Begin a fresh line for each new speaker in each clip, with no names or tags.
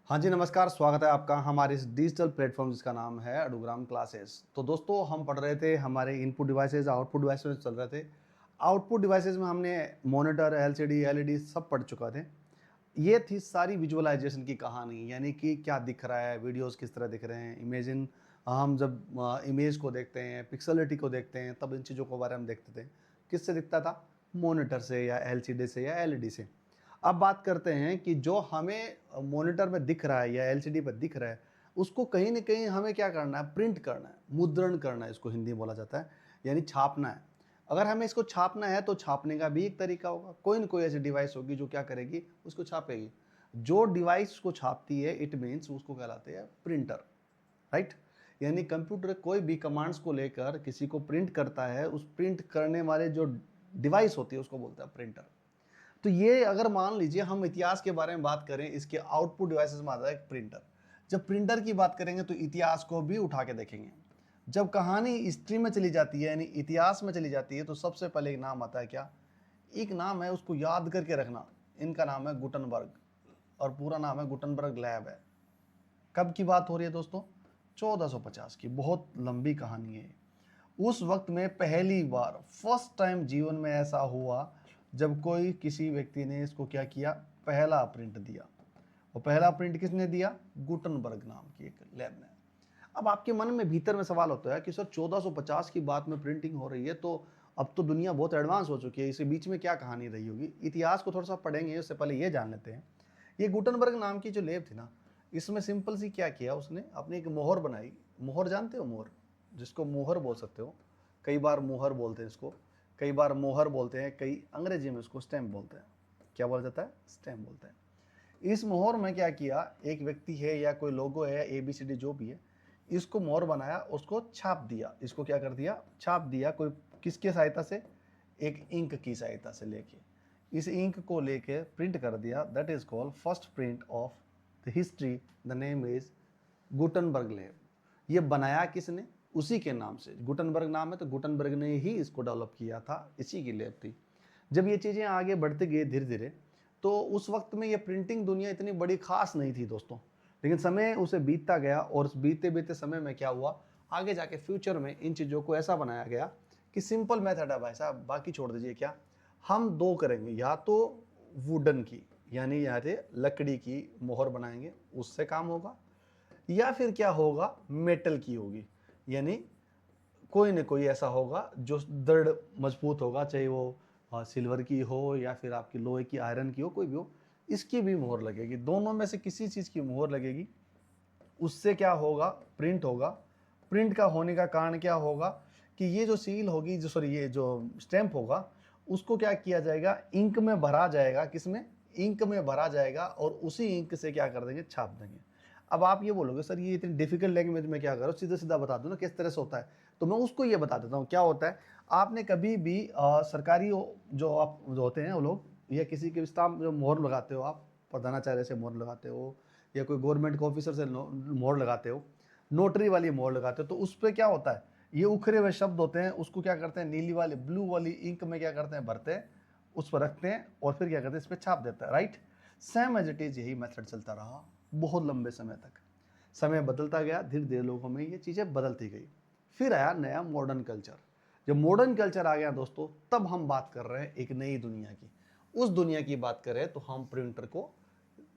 हाँ जी, नमस्कार, स्वागत है आपका हमारे इस डिजिटल प्लेटफ़ॉर्म जिसका नाम है अडोग्राम क्लासेस। तो दोस्तों हम पढ़ रहे थे हमारे इनपुट डिवाइसेज़, आउटपुट डिवाइसेज़ चल रहे थे। आउटपुट डिवाइसेज़ में हमने मॉनिटर, एलसीडी, एलईडी सब पढ़ चुका थे। ये थी सारी विजुअलाइज़ेशन की कहानी, यानी कि क्या दिख रहा है, वीडियोज़ किस तरह दिख रहे हैं, इमेजिन हम जब इमेज को देखते हैं, पिक्सेलिटी को देखते हैं, तब इन चीज़ों के बारे में देखते थे। किससे दिखता था? मॉनिटर से या एलसीडी से या एलईडी से। अब बात करते हैं कि जो हमें मॉनिटर में दिख रहा है या एलसीडी पे दिख रहा है, उसको कहीं न कहीं हमें क्या करना है? प्रिंट करना है, मुद्रण करना है, इसको हिंदी में बोला जाता है, यानी छापना है। अगर हमें इसको छापना है तो छापने का भी एक तरीका होगा। कोई न कोई ऐसी डिवाइस होगी जो क्या करेगी? उसको छापेगी। जो डिवाइस को छापती है इट मीन्स उसको कहलाते हैं प्रिंटर, राइट? यानी कंप्यूटर कोई भी कमांड्स को लेकर किसी को प्रिंट करता है, उस प्रिंट करने वाले जो डिवाइस होती है उसको बोलते हैं प्रिंटर। तो ये अगर मान लीजिए हम इतिहास के बारे में बात करें, इसके आउटपुट डिवाइसेस में आता है एक प्रिंटर। जब प्रिंटर की बात करेंगे तो इतिहास को भी उठा के देखेंगे। जब कहानी हिस्ट्री में चली जाती है यानी इतिहास में चली जाती है तो सबसे पहले एक नाम आता है क्या? एक नाम है, उसको याद करके रखना। इनका नाम है गुटनबर्ग और पूरा नाम है गुटनबर्ग लैब है। कब की बात हो रही है दोस्तों? 1450 की। बहुत लंबी कहानी है। उस वक्त में पहली बार फर्स्ट टाइम जीवन में ऐसा हुआ जब कोई किसी व्यक्ति ने इसको क्या किया? पहला प्रिंट दिया। और पहला प्रिंट किसने दिया? गुटनबर्ग नाम की एक लैब ने। अब आपके मन में भीतर में सवाल होता है कि सर 1450 की बात में प्रिंटिंग हो रही है, तो अब तो दुनिया बहुत एडवांस हो चुकी है, इसे बीच में क्या कहानी रही होगी? इतिहास को थोड़ा सा पढ़ेंगे, उससे पहले ये जान लेते हैं। ये गुटनबर्ग नाम की जो लैब थी ना, इसमें सिंपल सी क्या किया उसने? अपनी एक मोहर बनाई। मोहर जानते हो? मोहर, जिसको मोहर बोल सकते हो। कई बार मोहर बोलते हैं इसको, कई बार मोहर बोलते हैं, कई अंग्रेजी में इसको स्टैम्प बोलते हैं। क्या बोला जाता है? स्टैम्प बोलते हैं। इस मोहर में क्या किया? एक व्यक्ति है या कोई लोगो है, एबीसीडी जो भी है, इसको मोहर बनाया, उसको छाप दिया। इसको क्या कर दिया? छाप दिया। कोई किसके सहायता से? एक इंक की सहायता से लेके, इस इंक को लेके प्रिंट कर दिया। That is called first print of the history. The name is Gutenberg lab. ये बनाया किसने? उसी के नाम से गुटनबर्ग नाम है, तो गुटनबर्ग ने ही इसको डेवलप किया था, इसी की लैब थी। जब ये चीज़ें आगे बढ़ती गई धीरे धीरे, तो उस वक्त में ये प्रिंटिंग दुनिया इतनी बड़ी खास नहीं थी दोस्तों। लेकिन समय उसे बीतता गया और उस बीते बीते समय में क्या हुआ? आगे जाके फ्यूचर में इन चीज़ों को ऐसा बनाया गया कि सिंपल मेथड है भाई साहब, बाकी छोड़ दीजिए। क्या हम दो करेंगे? या तो वुडन की, यानी यहाँ से लकड़ी की मोहर बनाएंगे, उससे काम होगा, या फिर क्या होगा? मेटल की होगी, यानी कोई न कोई ऐसा होगा जो दृढ़ मजबूत होगा, चाहे वो सिल्वर की हो या फिर आपकी लोहे की, आयरन की हो, कोई भी हो, इसकी भी मोहर लगेगी। दोनों में से किसी चीज़ की मोहर लगेगी। उससे क्या होगा? प्रिंट होगा। प्रिंट का होने का कारण क्या होगा? कि ये जो सील होगी, जो सॉरी ये जो स्टैंप होगा, उसको क्या किया जाएगा? इंक में भरा जाएगा। किसमें? इंक में भरा जाएगा और उसी इंक से क्या कर देंगे? छाप देंगे। अब आप ये बोलोगे सर ये इतनी डिफिकल्ट लैंग्वेज में क्या करो, सीधा सीधा बता दो ना किस तरह से होता है। तो मैं उसको ये बता देता हूँ क्या होता है। आपने कभी भी सरकारी जो आप जो होते हैं वो लोग, या किसी के स्टाम्प जो मोहर लगाते हो आप, प्रधानाचार्य से मोहर लगाते हो या कोई गवर्नमेंट के ऑफिसर से मोहर लगाते हो, नोटरी वाली मोहर लगाते हो, तो उस पर क्या होता है? ये उखरे हुए शब्द होते हैं, उसको क्या करते हैं? नीली वाली, ब्लू वाली इंक में क्या करते हैं? भरते हैं, उस पर रखते हैं और फिर क्या करते हैं? इस पर छाप देते हैं, right? Same as it is यही मेथड चलता रहा बहुत लंबे समय तक। समय बदलता गया, धीरे धीरे लोगों में ये चीज़ें बदलती गई। फिर आया नया मॉडर्न कल्चर। जब मॉडर्न कल्चर आ गया दोस्तों, तब हम बात कर रहे हैं एक नई दुनिया की। उस दुनिया की बात करें तो हम प्रिंटर को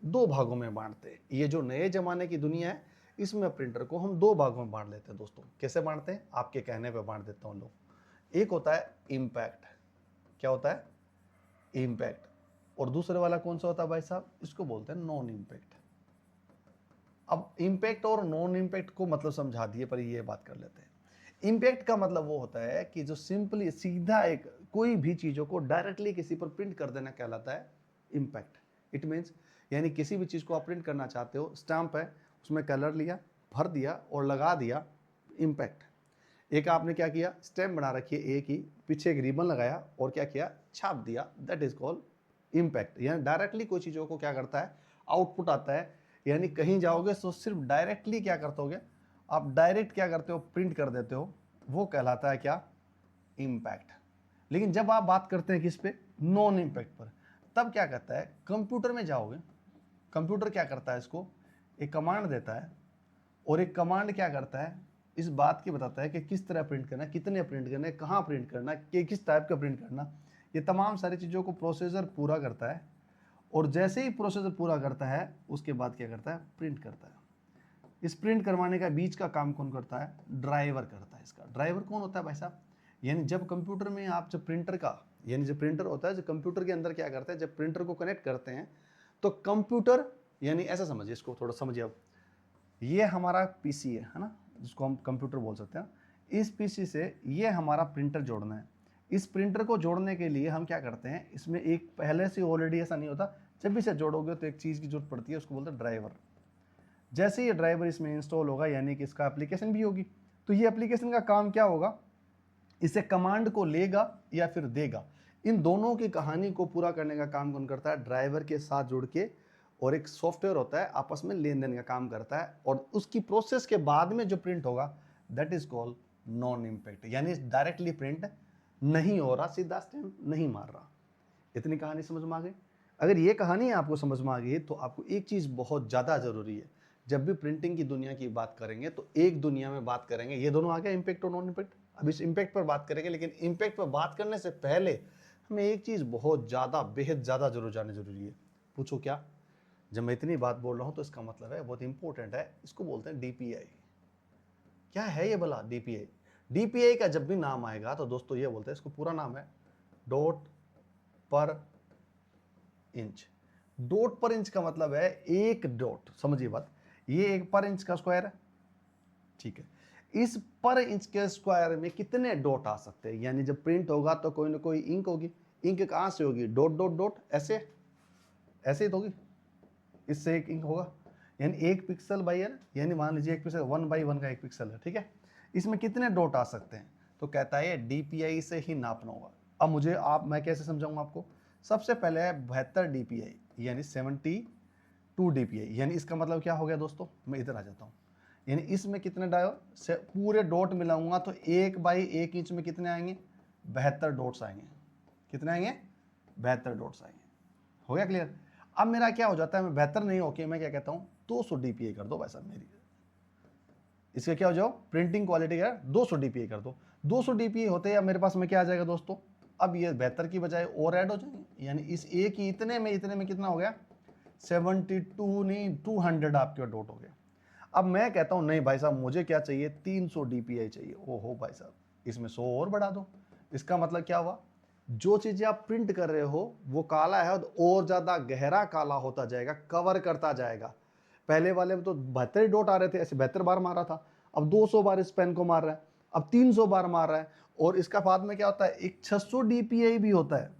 दो भागों में बांटते हैं। ये जो नए जमाने की दुनिया है, इसमें प्रिंटर को हम दो भागों में बांट लेते हैं दोस्तों। कैसे बांटते हैं? आपके कहने पे बांट देता हूं लोग। एक होता है इम्पैक्ट। क्या होता है? इम्पैक्ट। और दूसरे वाला कौन सा होता है भाई साहब? इसको बोलते हैं नॉन इम्पैक्ट। अब इम्पैक्ट और नॉन इम्पैक्ट को मतलब समझा दिए, पर ये बात कर लेते हैं। इम्पैक्ट का मतलब वो होता है कि जो सिंपली सीधा एक कोई भी चीज़ों को डायरेक्टली किसी पर प्रिंट कर देना कहलाता है इम्पैक्ट। इट मीन्स यानी किसी भी चीज़ को आप प्रिंट करना चाहते हो, स्टैम्प है, उसमें कलर लिया, भर दिया और लगा दिया, इम्पैक्ट। एक आपने क्या किया? स्टैम्प बना रखी है एक ही, पीछे एक रिबन लगाया और क्या किया? छाप दिया। That is called impact. यानी डायरेक्टली कोई चीज़ों को क्या करता है? आउटपुट आता है। यानी कहीं जाओगे तो सिर्फ डायरेक्टली क्या करते होगे? आप डायरेक्ट क्या करते हो? प्रिंट कर देते हो। वो कहलाता है क्या? इम्पैक्ट। लेकिन जब आप बात करते हैं किस पे? नॉन इम्पैक्ट पर, तब क्या कहता है? कंप्यूटर में जाओगे, कंप्यूटर क्या करता है? इसको एक कमांड देता है, और एक कमांड क्या करता है, इस बात की बताता है कि किस तरह प्रिंट करना है, कितने प्रिंट करना है, कहाँ प्रिंट करना है, कि किस टाइप का प्रिंट करना। ये तमाम सारी चीज़ों को प्रोसेसर पूरा करता है, और जैसे ही प्रोसेसर पूरा करता है उसके बाद क्या करता है, प्रिंट करता है। इस प्रिंट करवाने का बीच का काम कौन करता है, ड्राइवर करता है। इसका ड्राइवर कौन होता है भाई साहब, यानी जब कंप्यूटर में आप जब प्रिंटर का, यानी जो प्रिंटर होता है, जो कंप्यूटर के अंदर क्या करता है, जब प्रिंटर को कनेक्ट करते हैं तो कंप्यूटर, यानी ऐसा समझिए, इसको थोड़ा समझिए अब, ये हमारा पीसी है ना, जिसको हम कंप्यूटर बोल सकते हैं। इस पीसी से ये हमारा प्रिंटर जोड़ना है। इस प्रिंटर को जोड़ने के लिए हम क्या करते हैं, इसमें एक पहले से ऑलरेडी ऐसा नहीं होता, जब भी इसे जोड़ोगे तो एक चीज़ की जरूरत पड़ती है, उसको बोलते हैं ड्राइवर। जैसे ये ड्राइवर इसमें इंस्टॉल होगा, यानी कि इसका एप्लीकेशन भी होगी, तो ये एप्लीकेशन का काम क्या होगा, इसे कमांड को लेगा या फिर देगा। इन दोनों की कहानी को पूरा करने का काम कौन करता है, ड्राइवर के साथ जुड़ के, और एक सॉफ्टवेयर होता है आपस में लेन देन का काम करता है, और उसकी प्रोसेस के बाद में जो प्रिंट होगा that is called non impact, यानी डायरेक्टली प्रिंट नहीं हो रहा, सीधा स्टैम्प नहीं मार रहा। इतनी कहानी समझ में आ गई। अगर ये कहानी आपको समझ में आ गई तो आपको एक चीज़ बहुत ज़्यादा ज़रूरी है, जब भी प्रिंटिंग की दुनिया की बात करेंगे तो एक दुनिया में बात करेंगे, ये दोनों आ गए इम्पैक्ट और नॉन इम्पैक्ट। अब इस इम्पैक्ट पर बात करेंगे, लेकिन इम्पैक्ट पर बात करने से पहले हमें एक चीज़ बहुत ज़्यादा, बेहद ज़्यादा जरूर जाननी जरूरी है। पूछो क्या? जब मैं इतनी बात बोल रहा हूँ तो इसका मतलब है बहुत इंपॉर्टेंट है, इसको बोलते हैं डीपीआई। क्या है ये भला डीपीआई? डीपीआई का जब भी नाम आएगा तो दोस्तों ये बोलते हैं, इसको पूरा नाम है डॉट पर इंच। डॉट पर इंच का मतलब है एक डॉट, समझिए बात, ये एक पर इंच का स्क्वायर है, ठीक है। इस पर इंच के स्क्वायर में कितने डॉट आ सकते हैं, यानी जब प्रिंट होगा तो कोई ना कोई इंक होगी। इंक कहाँ से होगी, डॉट डॉट डॉट, ऐसे ऐसे ही तो होगी, इससे एक इंक होगा, यानी एक पिक्सल बाई है, यानी मान लीजिए एक पिक्सल 1/1 का एक पिक्सल है, ठीक है। इसमें कितने डॉट आ सकते हैं, तो कहता है डीपीआई से ही नापना होगा। अब मुझे मैं कैसे समझाऊंगा आपको। सबसे पहले है 72 डीपीआई, यानी 72 डीपीआई, यानी इसका मतलब क्या हो गया दोस्तों, मैं इधर आ जाता हूँ। यानी इसमें कितने से पूरे डॉट मिलाऊंगा तो 1/1 इंच में कितने आएंगे, 72 डॉट्स आएंगे। कितने आएंगे, 72 डॉट्स आएंगे। हो गया क्लियर? अब मेरा क्या हो जाता है, मैं बेहतर नहीं होके मैं क्या कहता हूँ 200 डीपीआई कर दो भाई साहब मेरी। इसका क्या हो जाओ, प्रिंटिंग क्वालिटी है 200 डीपीआई कर दो। 200 डीपीआई होते हैं मेरे पास में क्या आ जाएगा दोस्तों, अब ये बेहतर की बजाय और ऐड हो जाएंगे, यानी इस एक ही इतने में कितना हो गया, 72 नहीं 200 आपके डॉट हो गया। अब मैं कहता हूँ नहीं भाई साहब मुझे क्या चाहिए, 300 डीपीआई चाहिए। ओहो भाई साहब इसमें 100 और बढ़ा दो। इसका मतलब क्या हुआ, जो चीजें आप प्रिंट कर रहे हो वो काला है और ज्यादा गहरा काला होता जाएगा, कवर करता जाएगा। पहले वाले में तो 72 डॉट आ रहे थे, ऐसे 72 बार मारा था, अब 200 बार इस पेन को मार रहा है, अब 300 बार मार रहा है। और इसका बाद में क्या होता है, एक 600 डीपीआई भी होता है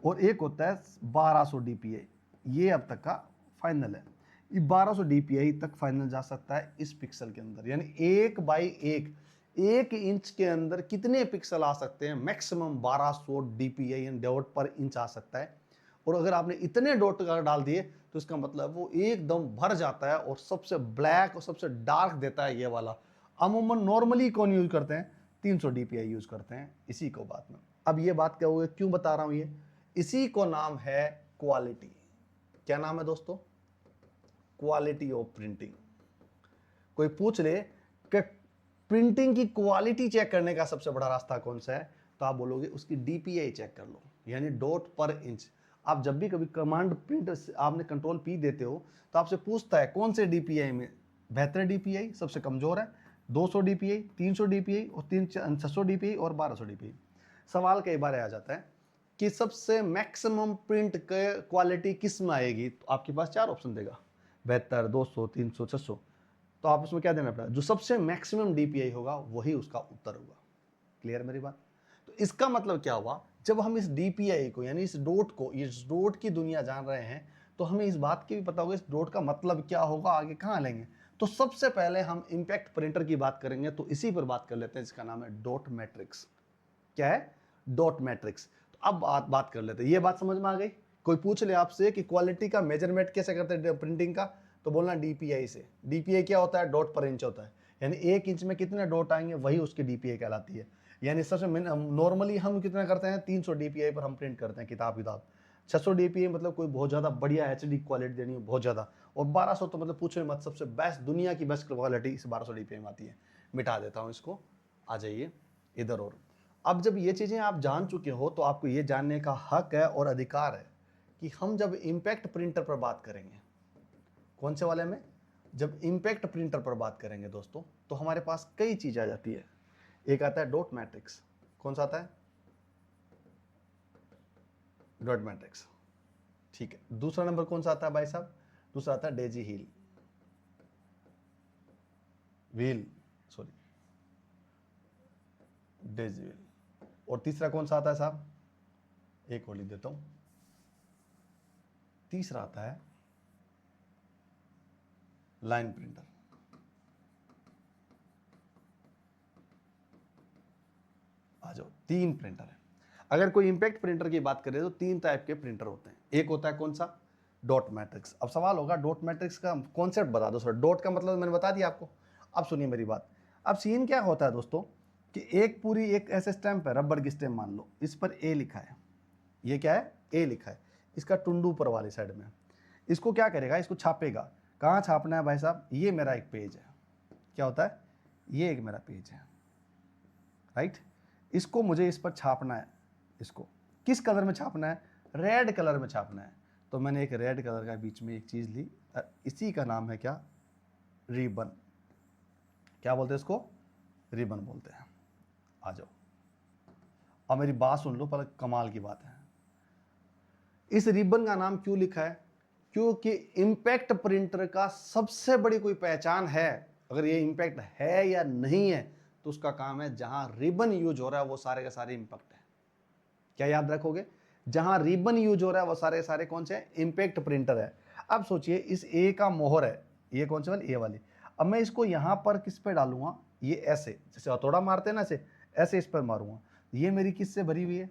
और एक होता है 1200 डीपीआई। ये अब तक का फाइनल है, ये 1200 डीपीआई तक फाइनल जा सकता है इस पिक्सल के अंदर, यानी 1/1 एक इंच के अंदर कितने पिक्सल आ सकते हैं, मैक्सिमम 1200 डीपीआई यानी डॉट पर इंच आ सकता है। और अगर आपने इतने डॉट डाल दिए तो इसका मतलब वो एकदम भर जाता है और सबसे ब्लैक और सबसे डार्क देता है ये वाला। अमूमन नॉर्मली कौन यूज करते हैं, 300 डीपीआई यूज करते हैं इसी को बात में। अब ये बात क्या हुई, क्यों बता रहा हूं ये, इसी को नाम है क्वालिटी। क्या नाम है दोस्तों, क्वालिटी ऑफ प्रिंटिंग। कोई पूछ ले कि प्रिंटिंग की क्वालिटी चेक करने का सबसे बड़ा रास्ता कौन सा है, तो आप बोलोगे उसकी डीपीआई चेक कर लो, यानी डॉट पर इंच। आप जब भी कभी कमांड प्रिंट आपने कंट्रोल पी देते हो तो आपसे पूछता है कौन से डीपीआई में, 72 डीपीआई सबसे कमजोर है, 200 डीपीआई, 300 डीपीआई और 600 डीपीआई और 1200 डीपीआई। सवाल कई बार आ जाता है कि सबसे मैक्सिमम प्रिंट क्वालिटी किस में आएगी, तो आपके पास 4 ऑप्शन देगा, 72, 200, 300, 600। तो आप उसमें क्या देना पड़ेगा, जो सबसे मैक्सिमम डीपीआई होगा वही उसका उत्तर होगा। क्लियर मेरी बात? तो इसका मतलब क्या हुआ, जब हम इस डीपीआई को यानी इस डॉट की दुनिया जान रहे हैं तो हमें इस बात की भी पता होगा इस डॉट का मतलब क्या होगा, आगे कहाँ लेंगे। तो सबसे पहले हम इंपैक्ट प्रिंटर की बात करेंगे, तो इसी पर बात कर लेते हैं, जिसका नाम है डॉट मैट्रिक्स। क्या है, डॉट मैट्रिक्स। तो अब बात कर लेते हैं, ये बात समझ में आ गई। कोई पूछ ले आपसे कि क्वालिटी का मेजरमेंट कैसे करते हैं प्रिंटिंग का, तो बोलना डीपीआई से। डीपीआई क्या होता है, डॉट पर इंच होता है, यानी एक इंच में कितने डॉट आएंगे वही उसकी डीपीआई कहलाती है। यानी सबसे नॉर्मली हम कितना करते हैं, 300 डीपीआई पर हम प्रिंट करते हैं किताब। 600 DPI मतलब कोई बहुत ज़्यादा बढ़िया HD क्वालिटी देनी हो बहुत ज़्यादा, और 1200 तो मतलब पूछो ही मत, सबसे बेस्ट दुनिया की बेस्ट क्वालिटी इस 1200 DPI में आती है। मिटा देता हूँ इसको, आ जाइए इधर। और अब जब ये चीज़ें आप जान चुके हो तो आपको ये जानने का हक है और अधिकार है कि हम जब इम्पैक्ट प्रिंटर पर बात करेंगे, कौन से वाले में, जब इम्पैक्ट प्रिंटर पर बात करेंगे दोस्तों, तो हमारे पास कई चीज़ आ जाती है। एक आता है डॉट मैट्रिक्स, कौन सा आता है, डॉट मैट्रिक्स, ठीक है। दूसरा नंबर कौन सा आता है भाई साहब, दूसरा आता है daisy heel wheel, sorry daisy wheel. और तीसरा कौन सा आता है साहब, एक और लिख देता हूं, तीसरा आता है लाइन प्रिंटर। आ जाओ, 3 प्रिंटर है। अगर कोई इंपैक्ट प्रिंटर की बात करें तो 3 टाइप के प्रिंटर होते हैं। एक होता है कौन सा, डॉट मैट्रिक्स। अब सवाल होगा डॉट मैट्रिक्स का कॉन्सेप्ट बता दो सर। डॉट का मतलब मैंने बता दिया आपको। अब सुनिए मेरी बात। अब सीन क्या होता है दोस्तों कि एक पूरी एक ऐसे स्टैम्प है, रबड़ की स्टैम्प मान लो, इस पर ए लिखा है, ये क्या है, ए लिखा है, इसका टुंडू ऊपर वाली साइड में। इसको क्या करेगा, इसको छापेगा। कहाँ छापना है भाई साहब, ये मेरा एक पेज है, क्या होता है, ये एक मेरा पेज है, राइट। इसको मुझे इस पर छापना है, इसको किस कलर में छापना है, रेड कलर में छापना है। तो मैंने एक रेड कलर का बीच में एक चीज़ ली, इसी का नाम है क्या, रिबन। क्या बोलते हैं इसको, रिबन बोलते हैं। आ जाओ, अब मेरी बात सुन लो, पर कमाल की बात है। इस रिबन का नाम क्यों लिखा है, क्योंकि इंपैक्ट प्रिंटर का सबसे बड़ी कोई पहचान है, अगर ये इंपैक्ट है या नहीं है, तो उसका काम है जहां रिबन यूज हो रहा है वो सारे के सारे इंपैक्ट है। क्या याद रखोगे, जहां रिबन यूज हो रहा है वो सारे सारे कौन से, इंपैक्ट प्रिंटर है। अब सोचिए इस ए का मोहर है, ये कौन से वाली, ए वाली। अब मैं इसको यहां पर किस पे डालूंगा, ये ऐसे, जैसे हथौड़ा मारते हैं ना, ऐसे ऐसे इस पर मारूंगा। ये मेरी किससे भरी हुई है,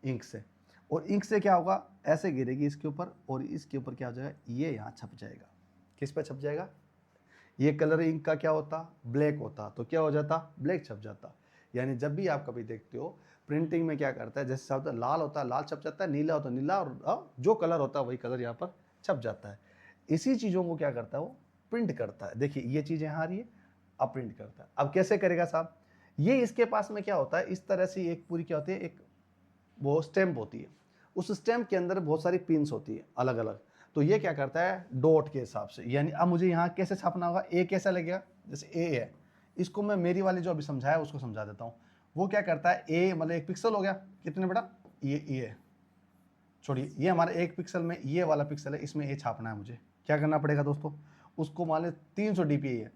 इंक से। और इंक से क्या होगा, ऐसे गिरेगी इसके ऊपर, और इसके ऊपर क्या हो जाएगा, ये यहाँ छप जाएगा। किस पे छप जाएगा, ये कलर इंक का क्या होता, ब्लैक होता, तो क्या हो जाता, ब्लैक छप जाता। यानी जब भी आप कभी देखते हो प्रिंटिंग में क्या करता है, जैसे शब्द लाल होता है लाल छप जाता है, नीला होता है नीला, और जो कलर होता है वही कलर यहाँ पर छप जाता है। इसी चीज़ों को क्या करता है वो प्रिंट करता है। देखिए ये चीज़ यहाँ आ रही है, अब प्रिंट करता है। अब कैसे करेगा साहब, ये इसके पास में क्या होता है, इस तरह से एक पूरी क्या होती है, एक वो स्टैम्प होती है, उस स्टैम्प के अंदर बहुत सारी पिन्स होती है अलग अलग। तो ये क्या करता है डॉट के हिसाब से, यानी अब मुझे यहाँ कैसे छापना होगा, ए कैसा लगेगा, जैसे ए है, इसको मैं मेरी वाली जो अभी समझाया उसको समझा देता हूँ। वो क्या करता है, ए मतलब एक पिक्सल हो गया, कितने बड़ा, ये छोड़िए, ये हमारा एक पिक्सल में ये वाला पिक्सल है, इसमें ए छापना है मुझे। क्या करना पड़ेगा दोस्तों, उसको मान लें 300 DPI है,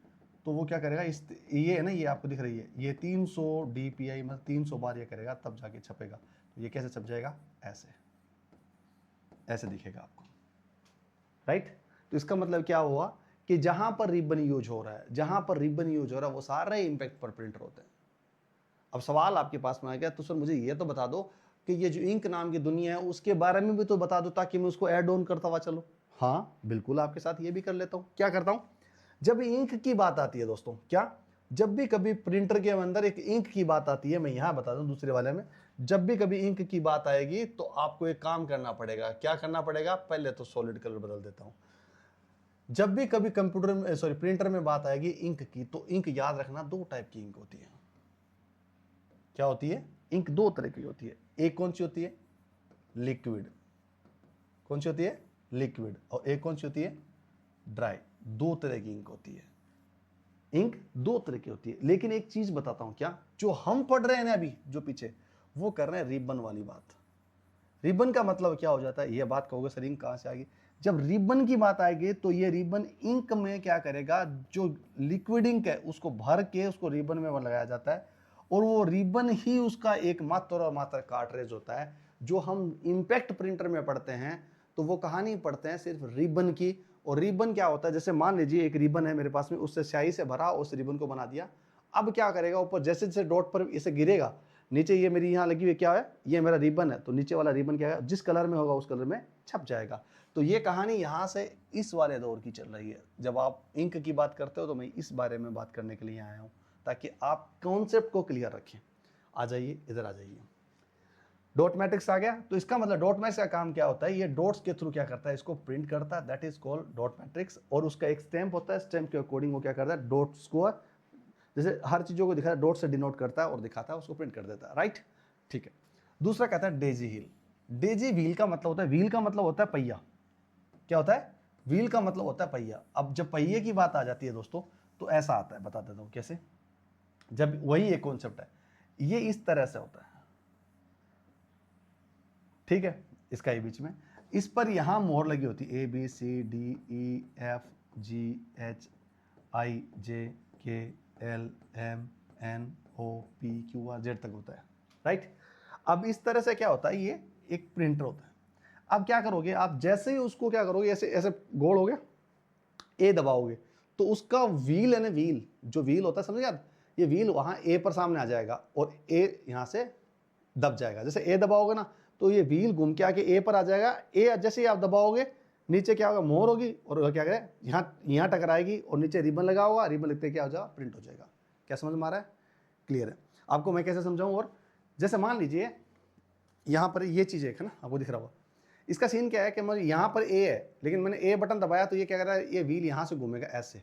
तो वो क्या करेगा, इस ये है ना, ये आपको दिख रही है, ये 300 DPI मतलब 300 बार ये करेगा तब जाके छपेगा। तो ये कैसे छप जाएगा, ऐसे, ऐसे दिखेगा आपको, राइट। तो इसका मतलब क्या हुआ कि जहां पर रिबन यूज हो रहा है, जहां पर रिबन यूज हो रहा है वो सारे इंपैक्ट पर प्रिंटर होते हैं। अब सवाल आपके पास में आ गया, तो सर मुझे ये तो बता दो कि ये जो इंक नाम की दुनिया है उसके बारे में भी तो बता दो, ताकि मैं उसको ऐड ऑन करता हुआ चलो। हाँ बिल्कुल, आपके साथ ये भी कर लेता हूँ। क्या करता हूँ, जब इंक की बात आती है दोस्तों, क्या, जब भी कभी प्रिंटर के अंदर एक इंक की बात आती है, मैं यहाँ बता दूं दूसरे वाले में, जब भी कभी इंक की बात आएगी तो आपको एक काम करना पड़ेगा। क्या करना पड़ेगा, पहले तो सॉलिड कलर बदल देता हूँ। जब भी कभी कंप्यूटर में, सॉरी प्रिंटर में बात आएगी इंक की, तो इंक याद रखना 2 टाइप की इंक होती है। क्या होती है, इंक 2 तरह की होती है। एक कौन सी होती है, लिक्विड, कौन सी होती है, लिक्विड, और एक कौन सी होती है, ड्राई। 2 तरह की इंक होती है, इंक 2 तरह की होती है। लेकिन एक चीज बताता हूं, क्या जो हम पढ़ रहे हैं ना अभी जो पीछे, वो कर रहे हैं रिबन वाली बात। रिबन का मतलब क्या हो जाता है, ये बात कहोगे सर इंक कहां से आ गई, जब रिबन की बात आएगी तो ये रिबन इंक में क्या करेगा, जो लिक्विड इंक है उसको भर के उसको रिबन में लगाया जाता है, और वो रिबन ही उसका एकमात्र और मात्र कार्ट्रेज होता है। जो हम इंपैक्ट प्रिंटर में पढ़ते हैं तो वो कहानी पढ़ते हैं सिर्फ रिबन की। और रिबन क्या होता है, जैसे मान लीजिए एक रिबन है मेरे पास में, उससे स्याही से भरा, उस रिबन को बना दिया। अब क्या करेगा, ऊपर जैसे जैसे डॉट पर इसे गिरेगा, नीचे ये मेरी यहाँ लगी हुई क्या है, ये मेरा रिबन है, तो नीचे वाला रिबन क्या है, जिस कलर में होगा उस कलर में छप जाएगा। तो ये कहानी यहाँ से इस वाले दौर की चल रही है। जब आप इंक की बात करते हो तो मैं इस बारे में बात करने के लिए आया हूँ, ताकि आप कॉन्सेप्ट को क्लियर रखें। आ जाइए इधर, आ जाइए। डॉट मैट्रिक्स आ गया। तो इसका मतलब डॉट मैट्रिक्स का काम क्या होता है, ये डॉट्स के थ्रू क्या करता है, इसको प्रिंट करता है, that is called dot matrix. और उसका एक स्टैम्प होता है, स्टैम्प के अकॉर्डिंग वो क्या करता है, डॉट्स को जैसे हर चीज़ों को दिखाता है, डॉट से डिनोट करता है और दिखाता है, उसको प्रिंट कर देता है, राइट। ठीक है। दूसरा कहता है डेजी व्हील। डेजी व्हील का मतलब होता है, व्हील का मतलब होता है पहिया। क्या होता है, व्हील का मतलब होता है पहिया। अब जब पहिए की बात आ जाती है दोस्तों, तो ऐसा आता है, बता देता हूँ कैसे। जब वही एक कॉन्सेप्ट है, ये इस तरह से होता है, ठीक है, इसका ये बीच में, इस पर यहां मोहर लगी होती है, ABCDEFGHIJKLMNOPQRZ तक होता है, राइट। अब इस तरह से क्या होता है, ये एक प्रिंटर होता है। अब क्या करोगे आप, जैसे ही उसको क्या करोगे, ऐसे ऐसे गोल हो गया, ए दबाओगे तो उसका व्हील है ना, व्हील जो व्हील होता है, समझ गया, ये व्हील वहां ए पर सामने आ जाएगा और ए यहां से दब जाएगा। जैसे ए दबाओगे ना तो ये व्हील घूम के आके ए पर आ जाएगा। ए जैसे ही आप दबाओगे नीचे क्या होगा, मोहर होगी और क्या करें, यहाँ टकराएगी और नीचे रिबन लगा होगा, रिबन लिखते क्या हो जाएगा, प्रिंट हो जाएगा। क्या समझ में आ रहा है, क्लियर है। आपको मैं कैसे समझाऊं, और जैसे मान लीजिए यहाँ पर ये चीज़ है ना, आपको दिख रहा होगा, इसका सीन क्या है कि मुझे यहाँ पर ए है, लेकिन मैंने ए बटन दबाया तो ये क्या कर रहा है, ये व्हील यहाँ से घूमेगा ऐसे।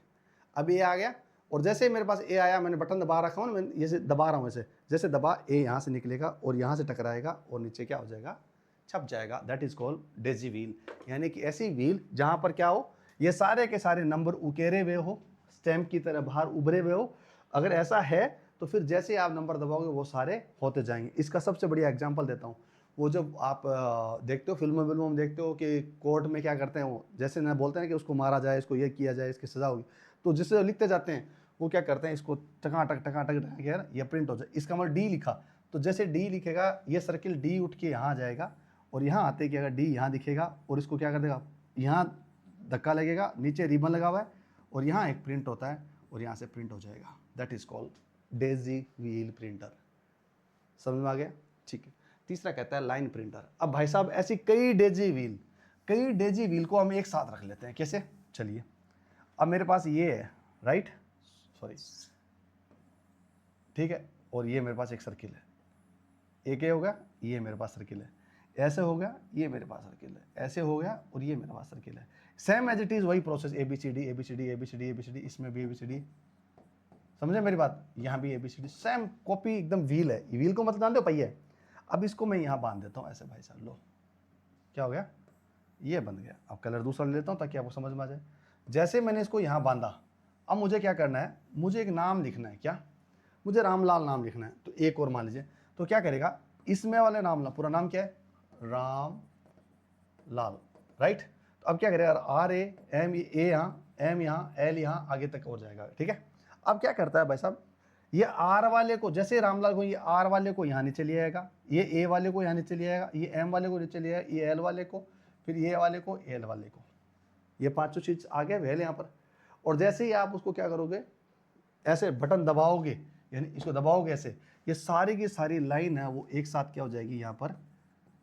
अब ए आ गया और जैसे ही मेरे पास ए आया, मैंने बटन दबा रखा हूँ ना, मैं जैसे दबा रहा हूँ ऐसे, जैसे दबा, ए यहाँ से निकलेगा और यहाँ से टकराएगा और नीचे क्या हो जाएगा, छप जाएगा। That is called Daisy wheel. यानी कि ऐसी व्हील जहाँ पर क्या हो, ये सारे के सारे नंबर उकेरे हुए हो, स्टैम्प की तरह बाहर उभरे हुए हो। अगर ऐसा है तो फिर जैसे आप नंबर दबाओगे वो सारे होते जाएंगे। इसका सबसे बढ़िया एग्जाम्पल देता हूँ, वो जब आप देखते हो फिल्मों में देखते हो कि कोर्ट में क्या करते हैं, वो जैसे ना बोलते हैं कि उसको मारा जाए, इसको ये किया जाए, इसकी सजा होगी, तो जिससे लिखते जाते हैं वो क्या करते हैं, इसको टकाटक टकाटक यार ये प्रिंट हो जाए। इसका मतलब डी लिखा, तो जैसे डी लिखेगा ये सर्किल डी उठ के यहाँ आ जाएगा और यहाँ आते कि अगर डी यहाँ दिखेगा और इसको क्या कर देगा, यहाँ धक्का लगेगा, नीचे रिबन लगा हुआ है और यहाँ एक प्रिंट होता है और यहाँ से प्रिंट हो जाएगा। That is called Daisy wheel printer. समझ में आ गया, ठीक है। तीसरा कहता है लाइन प्रिंटर। अब भाई साहब ऐसी कई डेजी व्हील को हम एक साथ रख लेते हैं, कैसे, चलिए। अब मेरे पास ये है, राइट, सॉरी, ठीक है, और ये मेरे पास एक सर्किल है, एक ये हो गया, ये मेरे पास सर्किल है, ऐसे हो गया, ये मेरे पास सर्किल है, ऐसे हो गया और ये मेरे पास सर्किल है। सेम एज इट इज वही process, ABCD ABCD ABCD ABCD, इसमें भी ABCD, समझे मेरी बात, यहाँ भी ABCD, सेम कॉपी एकदम व्हील है। व्हील को मतलब जानते हो, पहिया है। अब इसको मैं यहाँ बांध देता हूँ ऐसे, भाई साहब लो, क्या हो गया, ये बंध गया। अब कलर दूसरा ले लेता हूँ ताकि आपको समझ में आ जाए। जैसे मैंने इसको यहाँ बांधा, अब मुझे क्या करना है, मुझे एक नाम लिखना है, क्या, मुझे रामलाल नाम लिखना है। तो एक और मान लीजिए, तो क्या करेगा, इसमें वाले नाम, पूरा नाम क्या है, राम लाल, राइट। तो अब क्या करेगा, RAM, ए यहाँ, M यहाँ, L यहाँ, आगे तक हो जाएगा, ठीक है। अब क्या करता है भाई साहब, ये R वाले को, जैसे रामलाल को, ये R वाले को यहाँ नीचे ले आएगा, ये A वाले को यहाँ नीचे ले आएगा, ये M वाले को नीचे ले आएगा, ये L वाले को, फिर ये वाले को, L वाले को, ये पांचों चीज आ गए वैल यहाँ पर। और जैसे ही आप उसको क्या करोगे, ऐसे बटन दबाओगे, यानी इसको दबाओगे ऐसे, ये सारी की सारी लाइन है वो एक साथ क्या हो जाएगी, यहाँ पर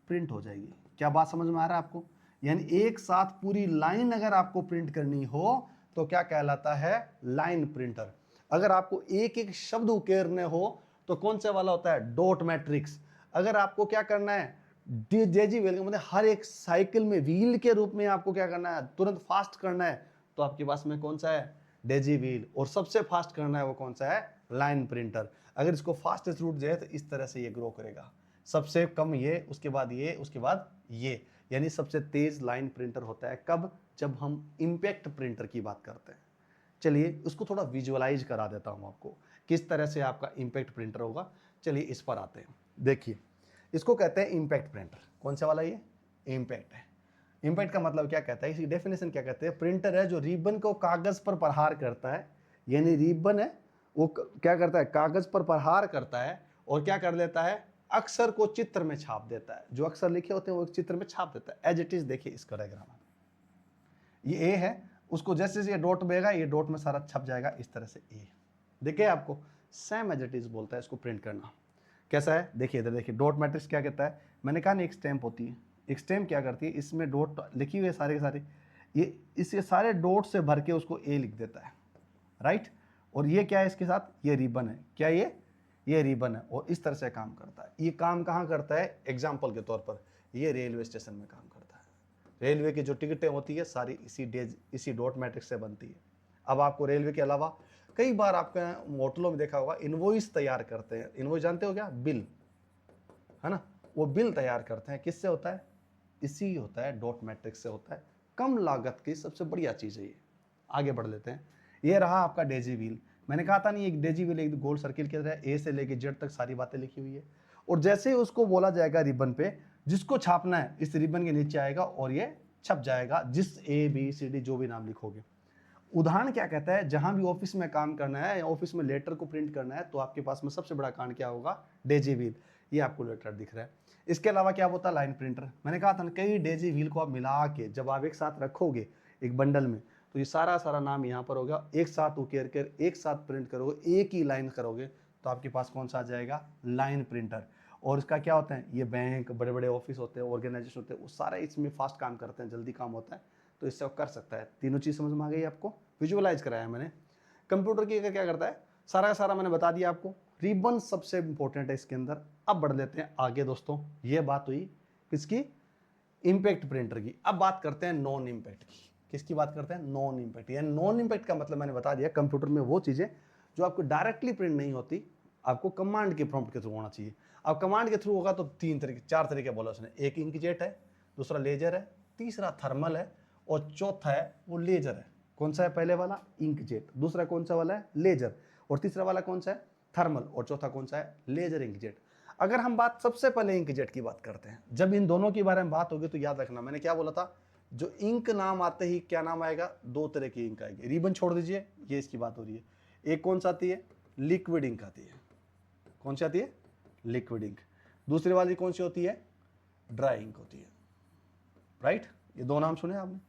प्रिंट हो जाएगी। क्या बात समझ में आ रहा है आपको, यानी एक साथ पूरी लाइन अगर आपको प्रिंट करनी हो तो क्या कहलाता है, लाइन प्रिंटर। अगर आपको एक एक शब्द उकेरने हो तो कौन से वाला होता है, डॉट मैट्रिक्स। अगर आपको क्या करना है, डेजी व्हील, मतलब हर एक साइकिल में व्हील के रूप में आपको क्या करना है, तुरंत फास्ट करना है, तो आपके पास में कौन सा है, डेजी व्हील। और सबसे फास्ट करना है वो कौन सा है, लाइन प्रिंटर। अगर इसको फास्टेस्ट रूट जाए तो इस तरह से ये ग्रो करेगा, सबसे कम ये, उसके बाद ये, उसके बाद ये, यानी सबसे तेज लाइन प्रिंटर होता है। कब, जब हम इंपैक्ट प्रिंटर की बात करते हैं। चलिए उसको थोड़ा विजुअलाइज करा देता हूं आपको, किस तरह से आपका इंपैक्ट प्रिंटर होगा। चलिए इस पर आते हैं, देखिए इसको कहते हैं इंपैक्ट प्रिंटर। कौन सा वाला, ये इंपैक्ट है। इंपैक्ट का मतलब क्या कहता है, इसकी डेफिनेशन क्या कहते हैं, प्रिंटर है जो रिबन को कागज पर प्रहार करता है, यानी रिबन है वो क्या करता है, कागज पर प्रहार करता है और क्या कर लेता है, अक्षर को चित्र में छाप देता है। जो अक्षर लिखे होते हैं वो चित्र में छाप देता है, एज इट इज। देखिए इसका डायग्राम, ये ए है, उसको जैसे ये डॉट बेगा, ये डॉट में सारा छप जाएगा इस तरह से ए। देखिए आपको सेम एज इट इज बोलता है इसको प्रिंट करना। कैसा है, देखिए इधर देखिए, डॉट मैट्रिक्स क्या कहता है, मैंने कहा ना एक स्टैम्प होती है, एक स्टैम्प क्या करती है, इसमें डॉट लिखी हुई है सारे के सारे, ये इसके सारे डॉट से भर के उसको ए लिख देता है, राइट। और ये क्या है इसके साथ, ये रिबन है, क्या ये ये रिबन है और इस तरह से काम करता है। ये काम कहाँ करता है? एग्जाम्पल के तौर पर ये रेलवे स्टेशन में काम करता है। रेलवे की जो टिकटें होती है सारी इसी डॉट मैट्रिक्स से बनती है। अब आपको रेलवे के अलावा कई बार आपके होटलों में देखा होगा इनवॉइस तैयार करते हैं। इनवॉइस जानते हो क्या? बिल, है ना? वो बिल तैयार करते हैं, किससे होता है? इसी होता है, डॉट मैट्रिक्स से होता है। कम लागत की सबसे बढ़िया चीज़ है ये। आगे बढ़ लेते हैं। ये रहा आपका डेजी व्हील। मैंने कहा था नहीं, एक डेजी व्हील एक गोल सर्किल की तरह ए से लेके जेड तक सारी बातें लिखी हुई है। और जैसे ही उसको बोला जाएगा रिबन पे, जिसको छापना है इस रिबन के नीचे आएगा और ये छप जाएगा, जिस ए बी सी डी जो भी नाम लिखोगे। उदाहरण क्या कहता है? जहां भी ऑफिस में काम करना है या ऑफिस में लेटर को प्रिंट करना है तो आपके पास में सबसे बड़ा कांड क्या होगा? Daisy wheel. ये आपको लेटर दिख रहा है। इसके अलावा क्या होता है? Line printer. मैंने कहा था ना, कई डेजी व्हील को आप मिला के जब आप एक साथ रखोगे एक बंडल में, तो ये सारा नाम यहाँ पर होगा, एक साथ उकेर कर एक साथ प्रिंट करोगे, एक ही लाइन करोगे तो आपके पास कौन सा आ जाएगा? Line printer. और इसका क्या होता है? ये बैंक, बड़े बड़े ऑफिस होते हैं, ऑर्गेनाइजेशन होते हैं, वो सारा इसमें फास्ट काम करते हैं, जल्दी काम होता है, तो इससे वो कर सकता है। तीनों चीज़ समझ में आ गई आपको? विजुअलाइज कराया मैंने। कंप्यूटर की अगर क्या करता है, सारा का सारा मैंने बता दिया आपको। रिबन सबसे इंपॉर्टेंट है इसके अंदर। अब बढ़ लेते हैं आगे दोस्तों। ये बात हुई किसकी? इम्पैक्ट प्रिंटर की। अब बात करते हैं नॉन इम्पैक्ट की। किसकी बात करते हैं? Non impact. यानी नॉन इम्पैक्ट का मतलब मैंने बता दिया, कंप्यूटर में वो चीज़ें जो आपको डायरेक्टली प्रिंट नहीं होती, आपको कमांड के प्रॉम्प्ट के थ्रू होना चाहिए। अब कमांड के थ्रू होगा तो चार तरीके बोला उसने। एक इंकजेट है, दूसरा लेजर है, तीसरा थर्मल है और चौथा है वो लेजर है। कौन सा है? पहले वाला इंकजेट, दूसरा कौन सा वाला है? लेजर, और तीसरा वाला कौन सा है? थर्मल, और चौथा कौन सा है? Laser inkjet. अगर हम बात सबसे पहले इंकजेट की बात करते हैं, जब इन दोनों के बारे में बात होगी तो याद रखना मैंने क्या बोला था, जो इंक नाम आते ही क्या नाम आएगा? दो तरह की इंक आएगी। रिबन छोड़ दीजिए, ये इसकी बात हो रही है। एक कौन सा आती है? लिक्विड इंक आती है। कौन सी आती है? Liquid ink. दूसरी वाली कौन सी होती है? ड्राई इंक होती है। राइट? ये दो नाम सुने आपने।